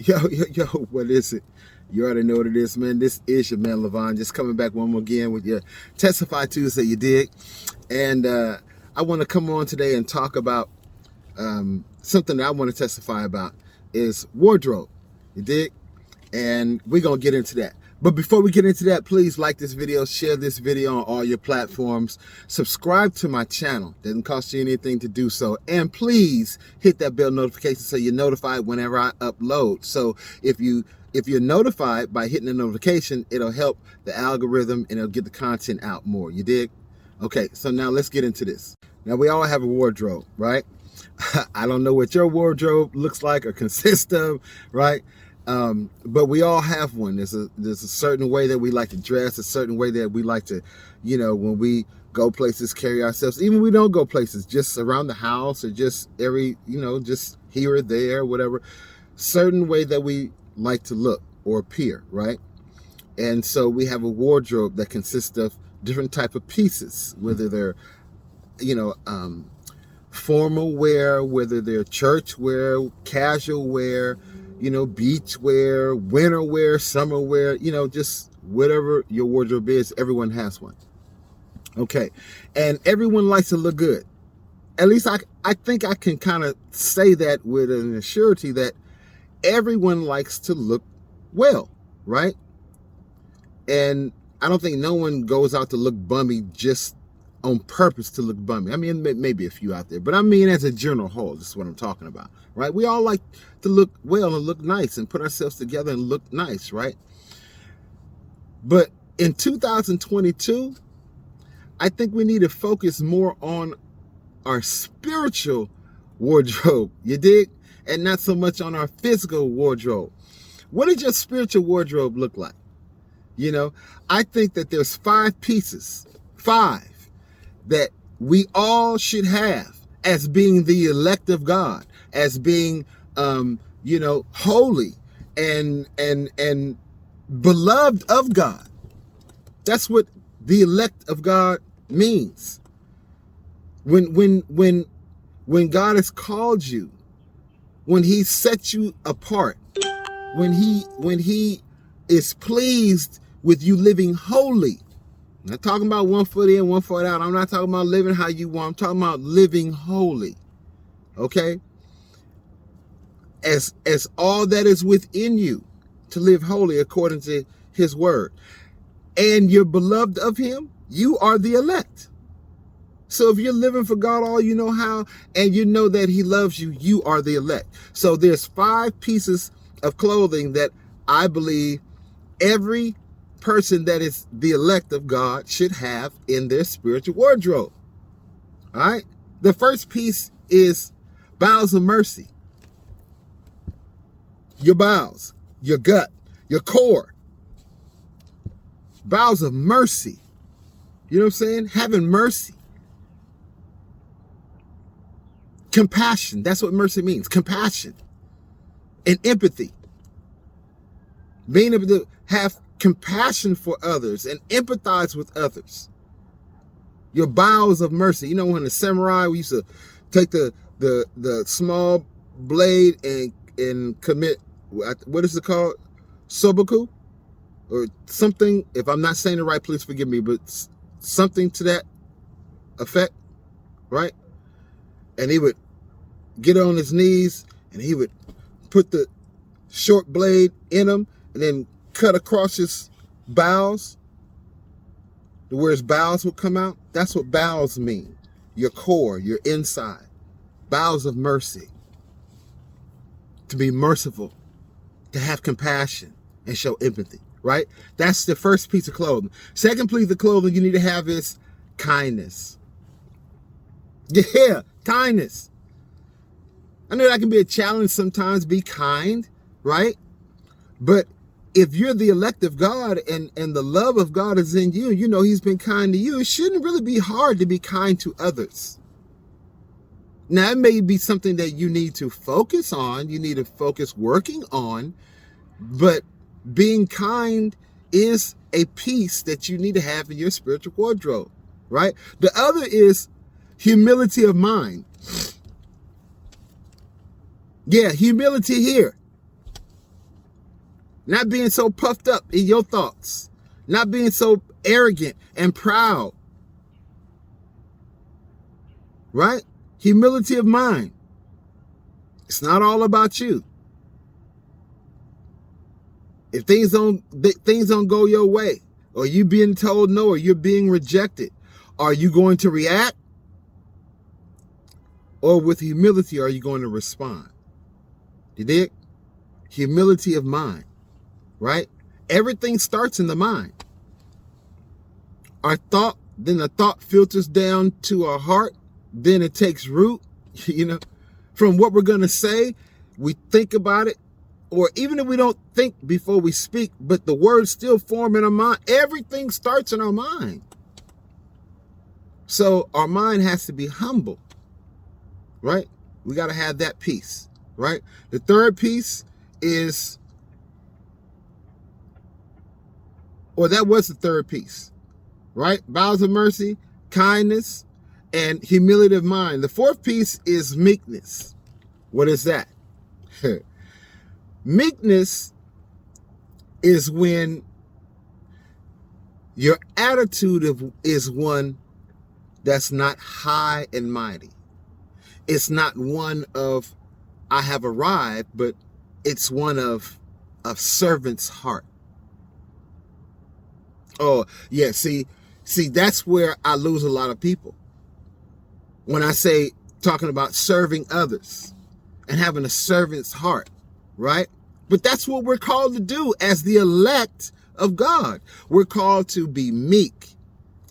Yo, what is it? You already know what it is, man. This is your man, Levon, just coming back one more again with your Testify Tuesday, you dig? And I want to come on today and talk about something that I want to testify about is wardrobe, you dig? And we're going to get into that. But before we get into that, please like this video, share this video on all your platforms, subscribe to my channel. Doesn't cost you anything to do so. And please hit that bell notification so you're notified whenever I upload. So if you're notified by hitting the notification, it'll help the algorithm and it'll get the content out more. You dig? Okay, so now let's get into this. Now we all have a wardrobe, right? I don't know what your wardrobe looks like or consists of, right? But we all have one. There's a certain way that we like to dress, a certain way that we like to, when we go places, carry ourselves, even when we don't go places, just around the house or just just here or there, whatever, certain way that we like to look or appear, right? And so we have a wardrobe that consists of different type of pieces, whether they're, formal wear, whether they're church wear, casual wear, beach wear, winter wear, summer wear, just whatever your wardrobe is, everyone has one. Okay. And everyone likes to look good. At least I think I can kind of say that with an assurity that everyone likes to look well, right? And I don't think no one goes out to look bummy just on purpose to look bummy. I mean, maybe a few out there, but I mean, as a general whole, this is what I'm talking about, right? We all like to look well and look nice and put ourselves together and look nice, right? But in 2022, I think we need to focus more on our spiritual wardrobe, you dig? And not so much on our physical wardrobe. What does your spiritual wardrobe look like? I think that there's 5 pieces, 5, that we all should have as being the elect of God, as being, holy and beloved of God. That's what the elect of God means. When God has called you, when he set you apart, when he is pleased with you living holy. I'm not talking about 1 foot in, 1 foot out. I'm not talking about living how you want. I'm talking about living holy. Okay? As all that is within you to live holy according to his word. And you're beloved of him, you are the elect. So if you're living for God all you know how, and you know that he loves you, you are the elect. So there's 5 pieces of clothing that I believe every person that is the elect of God should have in their spiritual wardrobe. All right. The first piece is bowels of mercy. Your bowels, your gut, your core. Bowels of mercy. You know what I'm saying? Having mercy. Compassion. That's what mercy means. Compassion and empathy. Being able to have compassion for others and empathize with others. Your bowels of mercy. When the samurai, we used to take the small blade and commit, what is it called? Sobaku? Or something. If I'm not saying it right, please forgive me, but something to that effect, right? And he would get on his knees and he would put the short blade in him and then cut across his bowels, where his bowels would come out. That's what bowels mean. Your core, your inside. Bowels of mercy. To be merciful, to have compassion and show empathy, right? That's the first piece of clothing. Second piece of clothing you need to have is kindness. Yeah, kindness. I know that can be a challenge sometimes, be kind, right? But if you're the elect of God and the love of God is in you, he's been kind to you, it shouldn't really be hard to be kind to others. Now, it may be something that you need to focus on, you need to focus working on, but being kind is a piece that you need to have in your spiritual wardrobe, right? The other is humility of mind. Yeah, humility here. Not being so puffed up in your thoughts. Not being so arrogant and proud. Right? Humility of mind. It's not all about you. If things don't go your way, or you being told no, or you're being rejected, are you going to react? Or with humility, are you going to respond? You dig? Humility of mind, right? Everything starts in the mind. Then the thought filters down to our heart, then it takes root, from what we're going to say. We think about it, or even if we don't think before we speak, but the words still form in our mind. Everything starts in our mind. So our mind has to be humble, right? We got to have that peace, right? The third piece is, or that was the third piece, right? Bowels of mercy, kindness, and humility of mind. The fourth piece is meekness. What is that? Meekness is when your attitude is one that's not high and mighty. It's not one of, I have arrived, but it's one of a servant's heart. Oh, yeah, see, that's where I lose a lot of people. When I say, talking about serving others and having a servant's heart, right? But that's what we're called to do as the elect of God. We're called to be meek,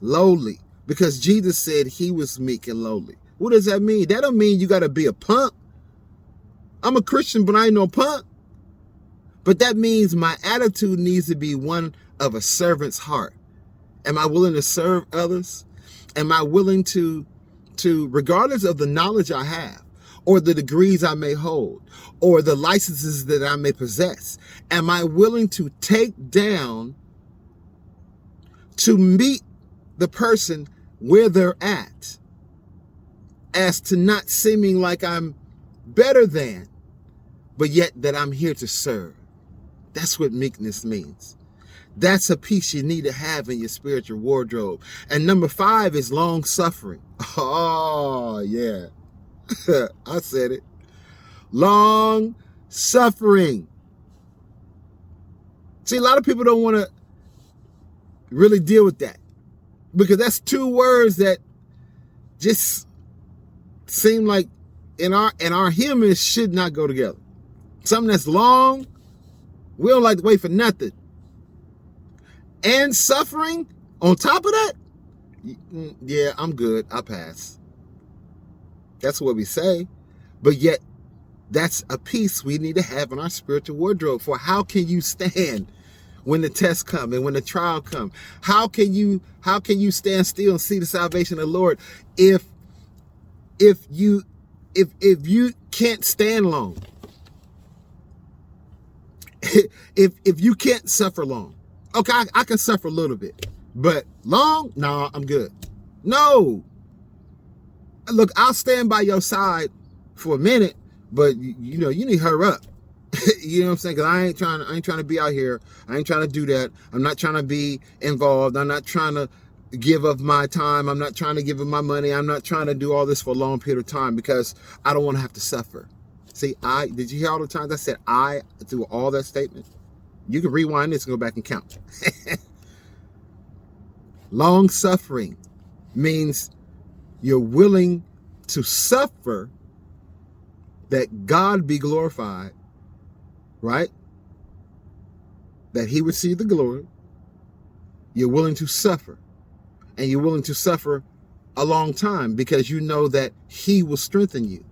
lowly, because Jesus said he was meek and lowly. What does that mean? That don't mean you got to be a punk. I'm a Christian, but I ain't no punk. But that means my attitude needs to be one of a servant's heart. Am I willing to serve others? Am I willing to regardless of the knowledge I have, or the degrees I may hold, or the licenses that I may possess, am I willing to take down to meet the person where they're at, as to not seeming like I'm better than, but yet that I'm here to serve? That's what meekness means. That's a piece you need to have in your spiritual wardrobe. And number 5 is long suffering. Oh, yeah. I said it. Long suffering. See, a lot of people don't want to really deal with that, because that's 2 words that just seem like in our humans should not go together. Something that's long, we don't like to wait for nothing. And suffering on top of that, yeah, I'm good, I'll pass. That's what we say. But yet, that's a piece we need to have in our spiritual wardrobe. For how can you stand when the test come and when the trial come? How can you stand still and see the salvation of the Lord if you can't stand long? if you can't suffer long. Okay, I can suffer a little bit, but long? No, I'm good. No. Look, I'll stand by your side for a minute, but you need to hurry up. You know what I'm saying? Because I ain't trying to be out here. I ain't trying to do that. I'm not trying to be involved. I'm not trying to give of my time. I'm not trying to give of my money. I'm not trying to do all this for a long period of time, because I don't want to have to suffer. See, did you hear all the times I said I through all that statement? You can rewind this and go back and count. Long suffering means you're willing to suffer that God be glorified, right? That he receive the glory. You're willing to suffer. And you're willing to suffer a long time, because you know that he will strengthen you.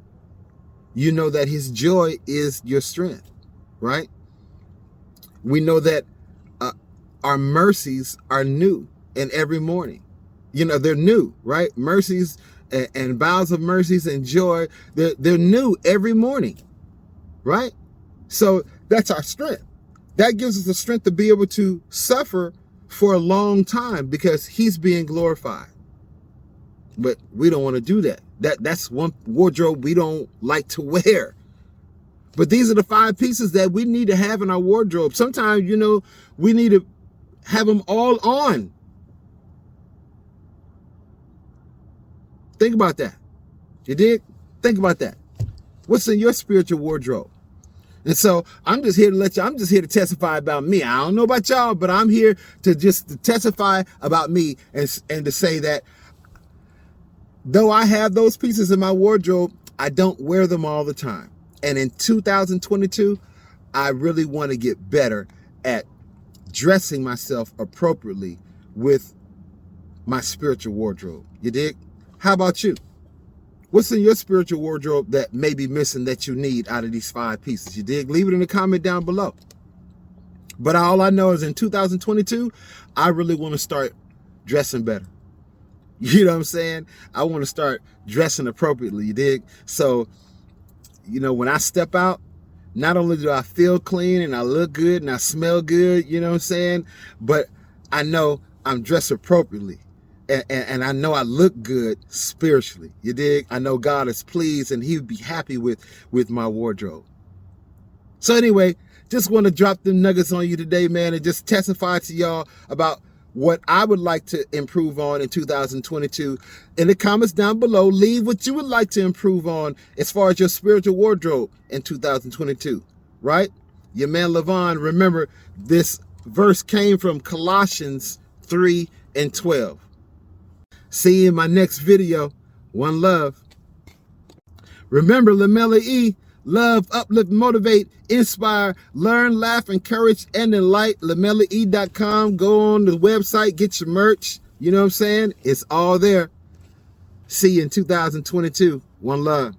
You know that his joy is your strength, right? We know that our mercies are new in every morning. They're new, right? Mercies and bowels of mercies and joy, they're new every morning, right? So that's our strength. That gives us the strength to be able to suffer for a long time, because he's being glorified. But we don't want to do that. That's one wardrobe we don't like to wear. But these are the 5 pieces that we need to have in our wardrobe. Sometimes, we need to have them all on. Think about that. You dig? Think about that. What's in your spiritual wardrobe? And so I'm just here to testify about me. I don't know about y'all, but I'm here to testify about me and to say that though I have those pieces in my wardrobe, I don't wear them all the time. And in 2022, I really want to get better at dressing myself appropriately with my spiritual wardrobe. You dig? How about you? What's in your spiritual wardrobe that may be missing that you need out of these 5 pieces? You dig? Leave it in the comment down below. But all I know is in 2022, I really want to start dressing better. You know what I'm saying? I want to start dressing appropriately. You dig? So, when I step out, not only do I feel clean and I look good and I smell good, you know what I'm saying? But I know I'm dressed appropriately. And I know I look good spiritually. You dig? I know God is pleased and he would be happy with my wardrobe. So anyway, just want to drop them nuggets on you today, man, and just testify to y'all about what I would like to improve on in 2022. In the comments down below, leave what you would like to improve on as far as your spiritual wardrobe in 2022, right? Your man Levon, remember this verse came from Colossians 3:12. See you in my next video. One love. Remember, Lamella E, love, uplift, motivate, inspire, learn, laugh, encourage, and enlighten. LamellaE.com. Go on the website, get your merch. You know what I'm saying? It's all there. See you in 2022. One love.